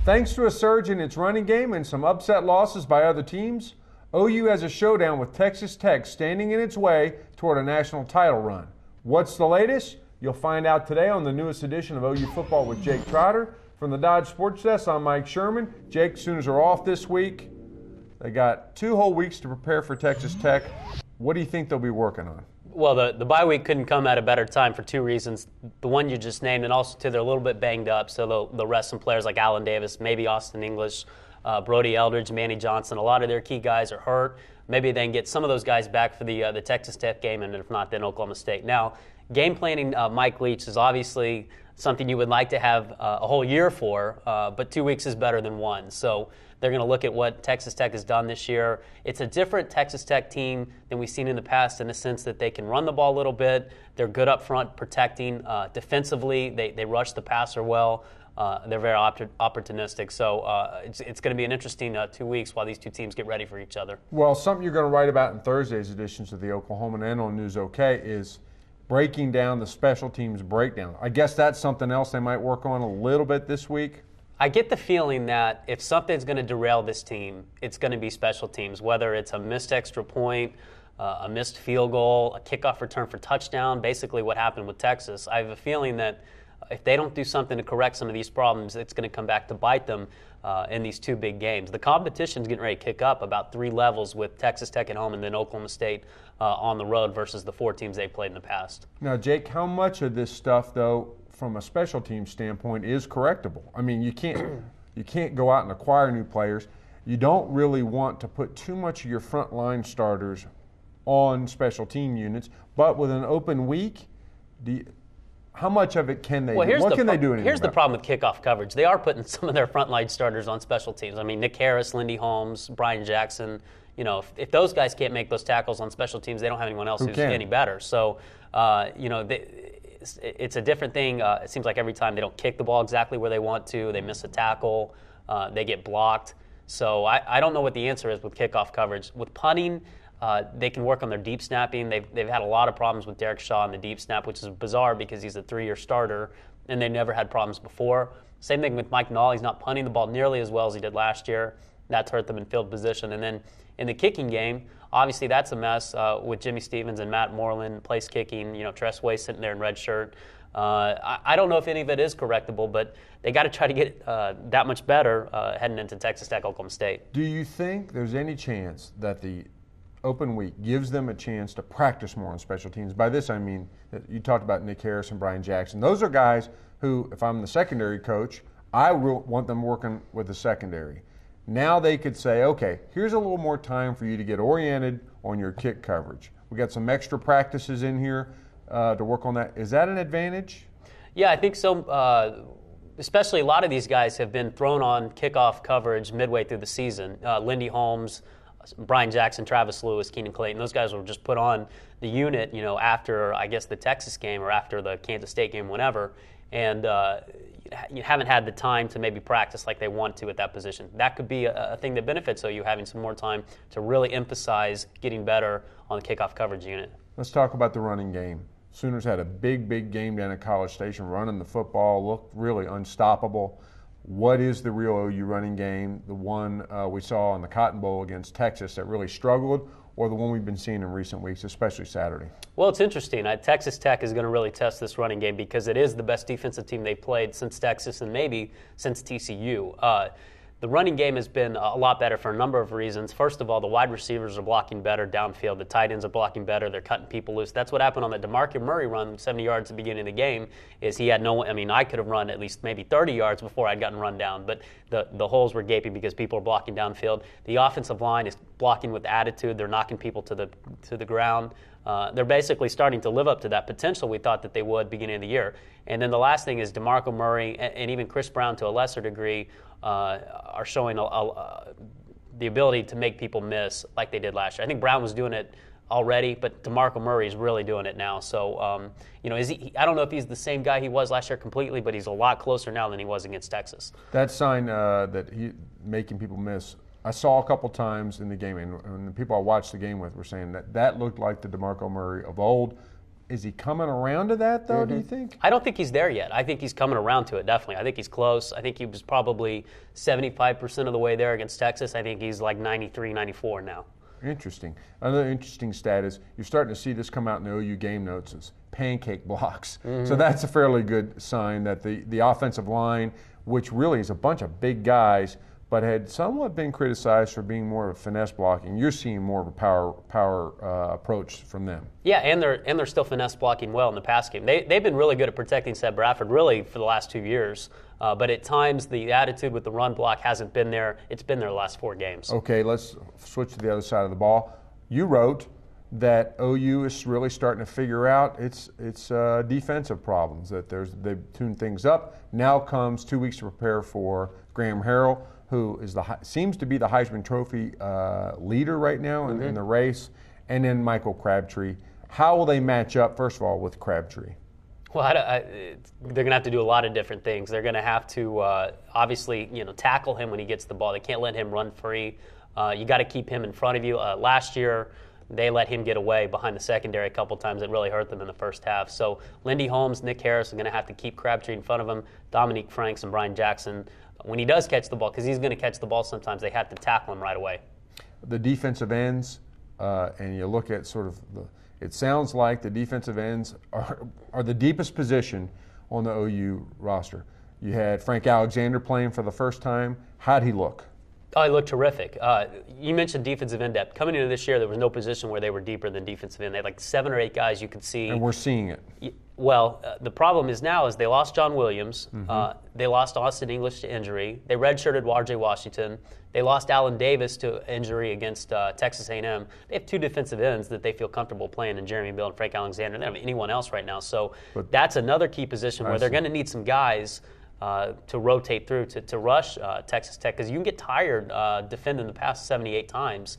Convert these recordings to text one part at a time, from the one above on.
Thanks to a surge in its running game and some upset losses by other teams, OU has a showdown with Texas Tech standing in its way toward a national title run. What's the latest? You'll find out today on the newest edition of OU Football with Jake Trotter. From the Dodge Sports Desk, I'm Mike Sherman. Jake, Sooners are off this week. They got 2 whole weeks to prepare for Texas Tech. What do you think they'll be working on? Well, the bye week couldn't come at a better time for 2 reasons. The one you just named, and also too, they're a little bit banged up, so they'll rest some players like Allen Davis, maybe Austin English, Brody Eldridge, Manny Johnson. A lot of their key guys are hurt. Maybe they can get some of those guys back for the Texas Tech game, and if not, then Oklahoma State. Now, game planning, Mike Leach, is obviously something you would like to have a whole year for, but 2 weeks is better than one. So they're going to look at what Texas Tech has done this year. It's a different Texas Tech team than we've seen in the past in the sense that they can run the ball a little bit. They're good up front protecting. Defensively, they rush the passer well. They're very opportunistic. So it's going to be an interesting 2 weeks while these two teams get ready for each other. Well, something you're going to write about in Thursday's editions of the Oklahoman and on News OK is breaking down the special teams breakdown. I guess that's something else they might work on a little bit this week. I get the feeling that if something's going to derail this team, it's going to be special teams, whether it's a missed extra point, a missed field goal, a kickoff return for touchdown, basically what happened with Texas. I have a feeling that if they don't do something to correct some of these problems, it's going to come back to bite them in these 2 big games. The competition's getting ready to kick up about 3 levels with Texas Tech at home and then Oklahoma State on the road versus the 4 teams they've played in the past. Now, Jake, how much of this stuff, though, from a special team standpoint, is correctable? I mean, you can't go out and acquire new players. You don't really want to put too much of your front line starters on special team units, but with an open week, how much of it can they do? What can they do anymore? Here's the problem with kickoff coverage. They are putting some of their frontline starters on special teams. I mean, Nick Harris, Lindy Holmes, Brian Jackson. You know, if those guys can't make those tackles on special teams, they don't have anyone else who's any better. So, it's a different thing. It seems like every time they don't kick the ball exactly where they want to, they miss a tackle, they get blocked. So I don't know what the answer is with kickoff coverage. With punting, they can work on their deep snapping. They've had a lot of problems with Derek Shaw in the deep snap, which is bizarre because he's a 3-year starter, and they never had problems before. Same thing with Mike Nall. He's not punting the ball nearly as well as he did last year. That's hurt them in field position. And then in the kicking game, obviously that's a mess with Jimmy Stevens and Matt Moreland place kicking. You know, Tress Way sitting there in red shirt. I don't know if any of it is correctable, but they got to try to get that much better heading into Texas Tech, Oklahoma State. Do you think there's any chance that the open week gives them a chance to practice more on special teams? By this I mean, you talked about Nick Harris and Brian Jackson. Those are guys who, if I'm the secondary coach, I will want them working with the secondary. Now they could say, okay, here's a little more time for you to get oriented on your kick coverage. We got some extra practices in here to work on that. Is that an advantage? Yeah, I think so. Especially a lot of these guys have been thrown on kickoff coverage midway through the season. Lindy Holmes, Brian Jackson, Travis Lewis, Keenan Clayton, those guys were just put on the unit, you know, after, I guess, the Texas game or after the Kansas State game, whenever. And you haven't had the time to maybe practice like they want to at that position. That could be a thing that benefits OU, having some more time to really emphasize getting better on the kickoff coverage unit. Let's talk about the running game. Sooners had a big game down at College Station, running the football, looked really unstoppable. What is the real OU running game? The one we saw in the Cotton Bowl against Texas that really struggled, or the one we've been seeing in recent weeks, especially Saturday? Well, it's interesting. Texas Tech is going to really test this running game because it is the best defensive team they've played since Texas and maybe since TCU. The running game has been a lot better for a number of reasons. First of all, the wide receivers are blocking better downfield. The tight ends are blocking better. They're cutting people loose. That's what happened on the DeMarco Murray run, 70 yards at the beginning of the game, is he had no – I mean, I could have run at least maybe 30 yards before I'd gotten run down, but the holes were gaping because people are blocking downfield. The offensive line is blocking with attitude. They're knocking people to the ground. They're basically starting to live up to that potential we thought that they would beginning of the year. And then the last thing is DeMarco Murray and even Chris Brown to a lesser degree are showing the ability to make people miss like they did last year. I think Brown was doing it already, but DeMarco Murray is really doing it now. So, I don't know if he's the same guy he was last year completely, but he's a lot closer now than he was against Texas. That sign that he making people miss, I saw a couple times in the game, and the people I watched the game with were saying that looked like the DeMarco Murray of old. Is he coming around to that, though, do you think? I don't think he's there yet. I think he's coming around to it, definitely. I think he's close. I think he was probably 75% of the way there against Texas. I think he's like 93, 94 now. Interesting. Another interesting stat is you're starting to see this come out in the OU game notes as pancake blocks. So that's a fairly good sign that the offensive line, which really is a bunch of big guys, but had somewhat been criticized for being more of a finesse blocking. You're seeing more of a power approach from them. Yeah, and they're still finesse blocking well in the pass game. They've been really good at protecting Seth Bradford really for the last 2 years. But at times the attitude with the run block hasn't been there. It's been there the last 4 games. Okay, let's switch to the other side of the ball. You wrote that OU is really starting to figure out its defensive problems, that they've tuned things up. Now comes 2 weeks to prepare for Graham Harrell, who seems to be the Heisman Trophy leader right now in the race, and then Michael Crabtree. How will they match up, first of all, with Crabtree? Well, they're going to have to do a lot of different things. They're going to have to obviously, tackle him when he gets the ball. They can't let him run free. You got to keep him in front of you. Last year, they let him get away behind the secondary a couple times. It really hurt them in the first half. So Lindy Holmes, Nick Harris are going to have to keep Crabtree in front of him. Dominique Franks and Brian Jackson, when he does catch the ball, because he's going to catch the ball sometimes, they have to tackle him right away. The defensive ends, and you look at sort of it sounds like the defensive ends are the deepest position on the OU roster. You had Frank Alexander playing for the first time. How'd he look? Oh, he looked terrific. You mentioned defensive end depth. Coming into this year, there was no position where they were deeper than defensive end. They had like 7 or 8 guys you could see. And we're seeing it. Well, the problem is now is they lost John Williams. They lost Austin English to injury. They redshirted R.J. Washington. They lost Allen Davis to injury against Texas A&M. They have 2 defensive ends that they feel comfortable playing in Jeremy Bill and Frank Alexander. They don't have anyone else right now. So that's another key position where they're going to need some guys to rotate through, to rush Texas Tech, because you can get tired defending the pass 78 times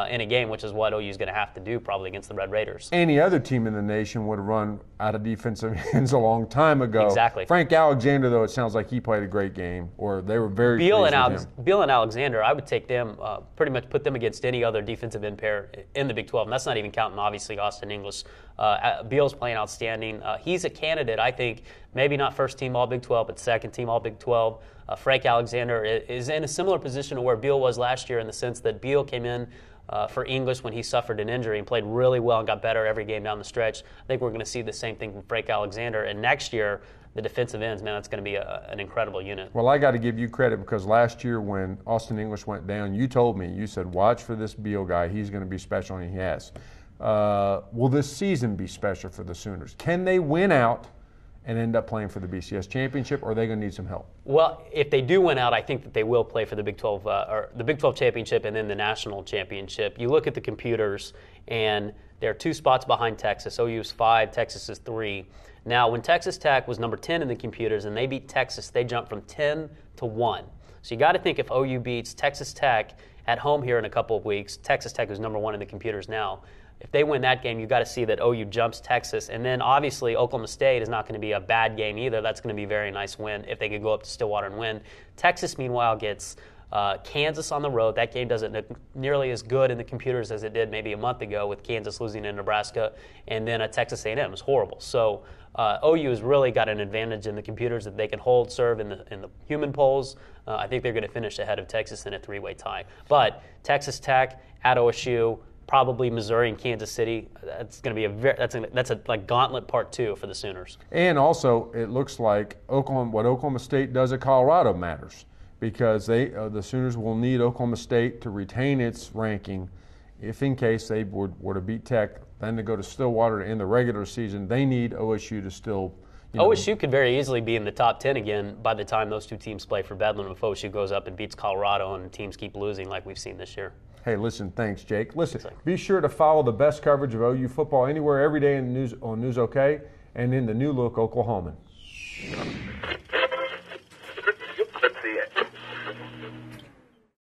in a game, which is what OU is going to have to do probably against the Red Raiders. Any other team in the nation would have run out of defensive ends a long time ago. Exactly. Frank Alexander, though, it sounds like he played a great game, or they were very pleased with him. Beal and Alexander, I would take them, pretty much put them against any other defensive end pair in the Big 12, and that's not even counting, obviously, Austin English. Beal's playing outstanding. He's a candidate, I think, maybe not first team All Big 12, but second team All Big 12. Frank Alexander is in a similar position to where Beal was last year, in the sense that Beal came in for English when he suffered an injury and played really well and got better every game down the stretch. I think we're going to see the same thing from Frank Alexander. And next year, the defensive ends, man, that's going to be an incredible unit. Well, I got to give you credit, because last year when Austin English went down, you told me, you said, watch for this Beal guy. He's going to be special, and he has. Will this season be special for the Sooners? Can they win out and end up playing for the BCS championship, or are they going to need some help? Well, if they do win out, I think that they will play for the Big 12 or the Big 12 championship and then the national championship. You look at the computers, and they're 2 spots behind Texas. OU is 5, Texas is 3. Now, when Texas Tech was number 10 in the computers and they beat Texas, they jumped from 10 to 1. So you got to think, if OU beats Texas Tech at home here in a couple of weeks, Texas Tech is number 1 in the computers now. If they win that game, you've got to see that OU jumps Texas. And then, obviously, Oklahoma State is not going to be a bad game either. That's going to be a very nice win if they could go up to Stillwater and win. Texas, meanwhile, gets Kansas on the road. That game doesn't look nearly as good in the computers as it did maybe a month ago, with Kansas losing to Nebraska. And then Texas A&M is horrible. So OU has really got an advantage in the computers that they can hold serve in the human polls. I think they're going to finish ahead of Texas in a 3-way tie. But Texas Tech at OSU, probably Missouri and Kansas City. That's going to be that's a like gauntlet part 2 for the Sooners. And also, it looks like what Oklahoma State does at Colorado matters, because the Sooners will need Oklahoma State to retain its ranking, if in case they were to beat Tech, then to go to Stillwater to end the regular season. They need OSU to still. OSU could very easily be in the top 10 again by the time those 2 teams play for Bedlam, if OSU goes up and beats Colorado and teams keep losing like we've seen this year. Hey, listen, thanks, Jake. Listen, be sure to follow the best coverage of OU football anywhere, every day in the news on News OK and in the new look Oklahoman.